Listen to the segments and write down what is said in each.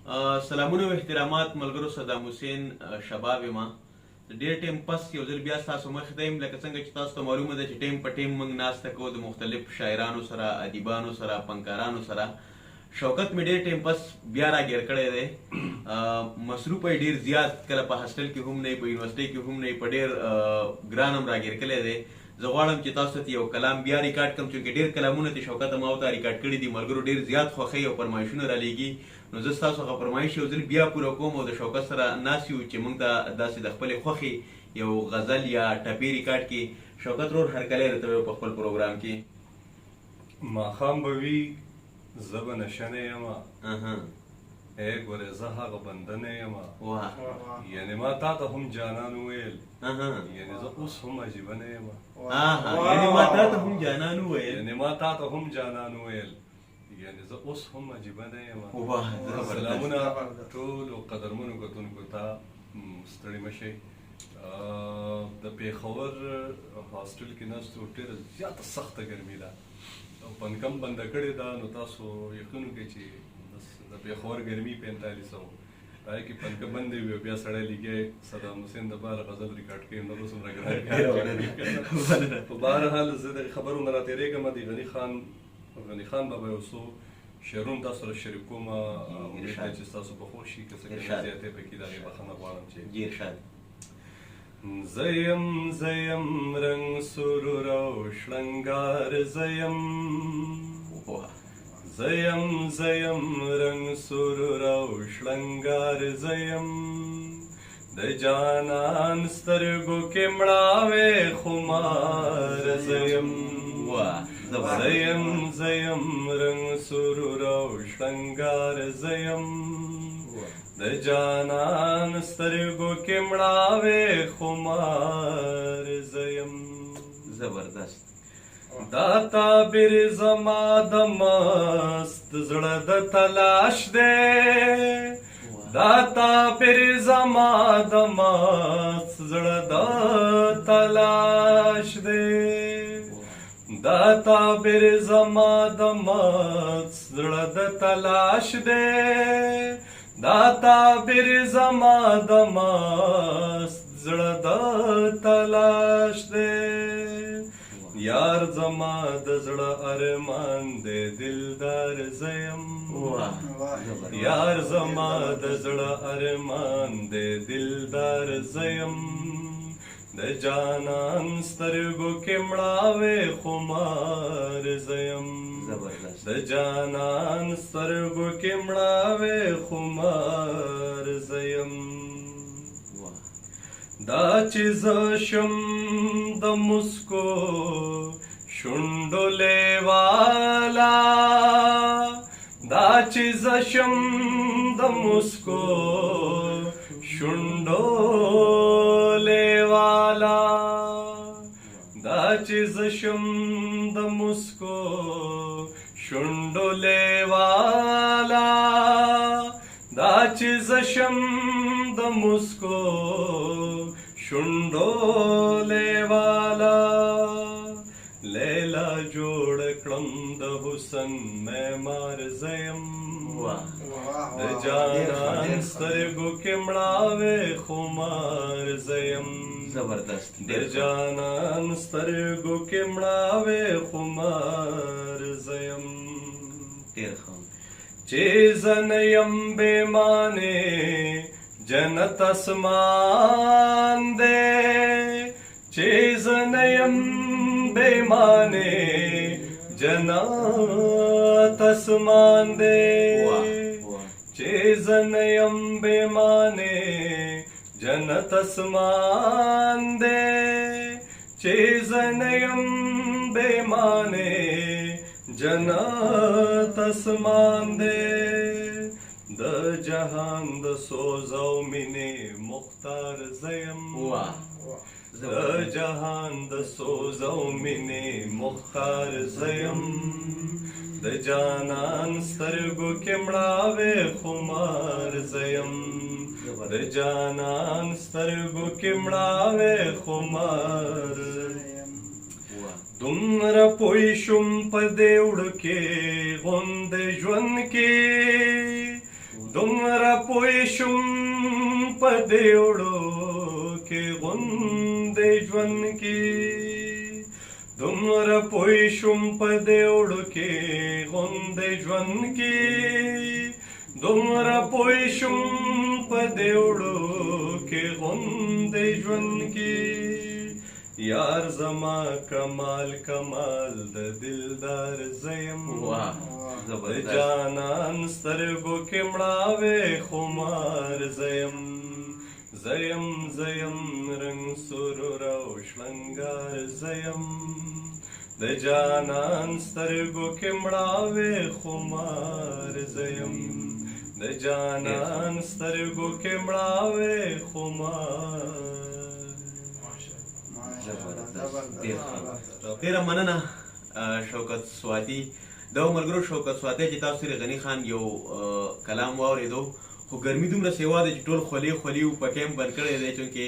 سلامونه او احترامات ملګرو. صدام حسین شباب ما ډېر ټیم پس یو ځل بیا ستاسو مخې ته یم. لکه څنګه چې تاسو ته معلومه ده چې ټیم په ټیم موږ ناسته کوو د مختلف شاعرانو سره، ادیبانو سره، فنکارانو سره. شوکت مې ډېر ټیم پس بیا راګیر کړی دی. مصروف یې ډېر زیات، کله په هاسټل کې هم نه، په یونیورسټۍ کې هم نه، په ډېر ګران هم راګیر کړی دی. زه غواړم چې تاسو ته یو کلام بیا ریکارډ کړم، چې ډېر کلامونه چې شوکت ما ورته ریکارډ کړي دي. ملګرو ډېر زیات خوښۍ او فرمایشونه رالیږي، نو زه ستاسو هغه فرمایش یو ځل بیا پوره کوم او د شوکت سره ناست یو چې موږ ته داسې د خپلې خوښې یو غزل یا ټپې ریکارډ کړي. شوکت رور هرکلی درته ویل په خپل پروګرام کې. ماښام به وي زه به نشنې یمه، ای ګورې زه هغه بندنې یمه. یعنې ما تا ته هم جانان وویل، یعنې زه اوس هم عجیبه نه یمه. یعنې ما تا ته هم جانان وویل، یعنې ما تا ته هم جانان وویل، یعنې زه اوس هم عجیبه نه یمه. سلامونه ټولو قدرمنو کتونکو ته، ستړي مه شئ. د پېښور هاسټل کې ناست وو، ډېره زیاته سخته ګرمي ده او پنکم بنده کړې ده. نو تاسو یقین وکړئ چې د پېښور ګرمي 45 هغې کې پنکه بندې وي او بیا سړی لګیا صدام حسین دپاره غزل ریکارډ کوي، نو اوس هومره ګران. په بهرحال زه د خبرو نه راتېرېږم. د غني خان بابا یو څو شعرونه تاسو سره شریک کوم، امید دی چې ستاسو به خوښ شي. که څه کمې زیاتې پکې د هغې بخښنه غواړم چې ارشاد. زیم رنگ سرور او شلنگار زیم رنگ سرور او شلنگار زیم د جانان سترګو کې مړاوې خمار زیم رنگ سرور او شلنگار زیم د جانان سترګو کې مړاوې خمار زیم. زبردست. دا تعبیر زما د مست زړه د تلاش دی، دا تعبیر زما د مست زړه د تلاش دی، دا تعبیر زما د مست زړه د تلاش دی، دا تعبیر زما د مست زړه د تلاش دی. یار زما د زړه ارمان دی دلدار زیم، یار زما د زړه ارمان دی دلدار زیم د جانان سترګو کې مړاوې خمار زیم، د جانان سترګو کې مړاوې خمار زیم. دا چې زه شم د مسکو شونډو لیوالا، دا چې زه شم د مسکو شونډو لیوالا، دا چې زه شم د مسکو شونډو لیوالا، دا چې زه شم د مسکو شونډو لیوالا. لیلا جوړ کړم د حسن معمار زیم، د جانان سترګو کې مړاوې خمار زیم، زبردست. د جانان سترګو کې مړاوې خمار زیم. ډېر ښه. چې زه نه یم بېمانې جنت اسمان دی، چې زه نه یم بېمانې جنت اسمان دی، چې زه نه یم بېمانې جنت اسمان دی، چې زه نه یم بېمانې جنت اسمان دی. د جهان د سوز او مینې مختار زیم، د جهان د سوز او مینې مختار زیم، د جانان سترګو کې مړاوې خمار زیم، د جانان سترګو کې مړاوې خمار زیم. دومره پوی شم په دې وړکې غوندې ژوند کې، دومره پوه شم په دې وړو کې غوندې ژوند کې دومره پوه شم په دې وړو کې غوندې ژوند کې دومره پوه شم په دې وړو کې غوندې ژوند کې یار زما کمال کمال د دلدار زیم د جانان سترګو کې مړاوې خمار زیم زیم زیم رنگ سرور او شلنګار زیم د جانان سترګو کې مړاوې خمار زیم د جانان سترګو کې مړاوې خمار. ډیره مننه شوکت سواتی. دا ملګرو شوکت سواتی چې تاسو سره غني خان یو کلام واورېدو، خو ګرمي دومره سیوا ده چې ټول خولې خولي په ټایم بند کړی دی چونکې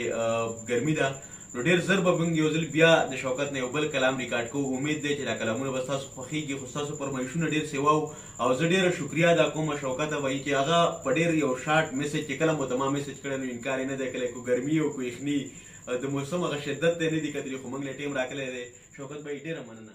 ګرمي ده. نو ډېر ژر به موږ یو ځل بیا د شوکت نه یو بل کلام ریکارډ کوو. امید دی چې دا کلامونه به ستاسو خوښېږي، خو ستاسو فرمایشونه ډېر سیوا وو او زه ډېره شکریا ادا کوم شوکته به چې هغه په ډېر یو شارټ میسج چې کله مو ته ما میسج کړی نو انکار یې نه دی کړی، کو ګرمي او کو یخني د موسم هغه شدت دی نه دی کتلی، خو موږ له ټیم راکلی دی. شوکت بھائی ډېره مننه.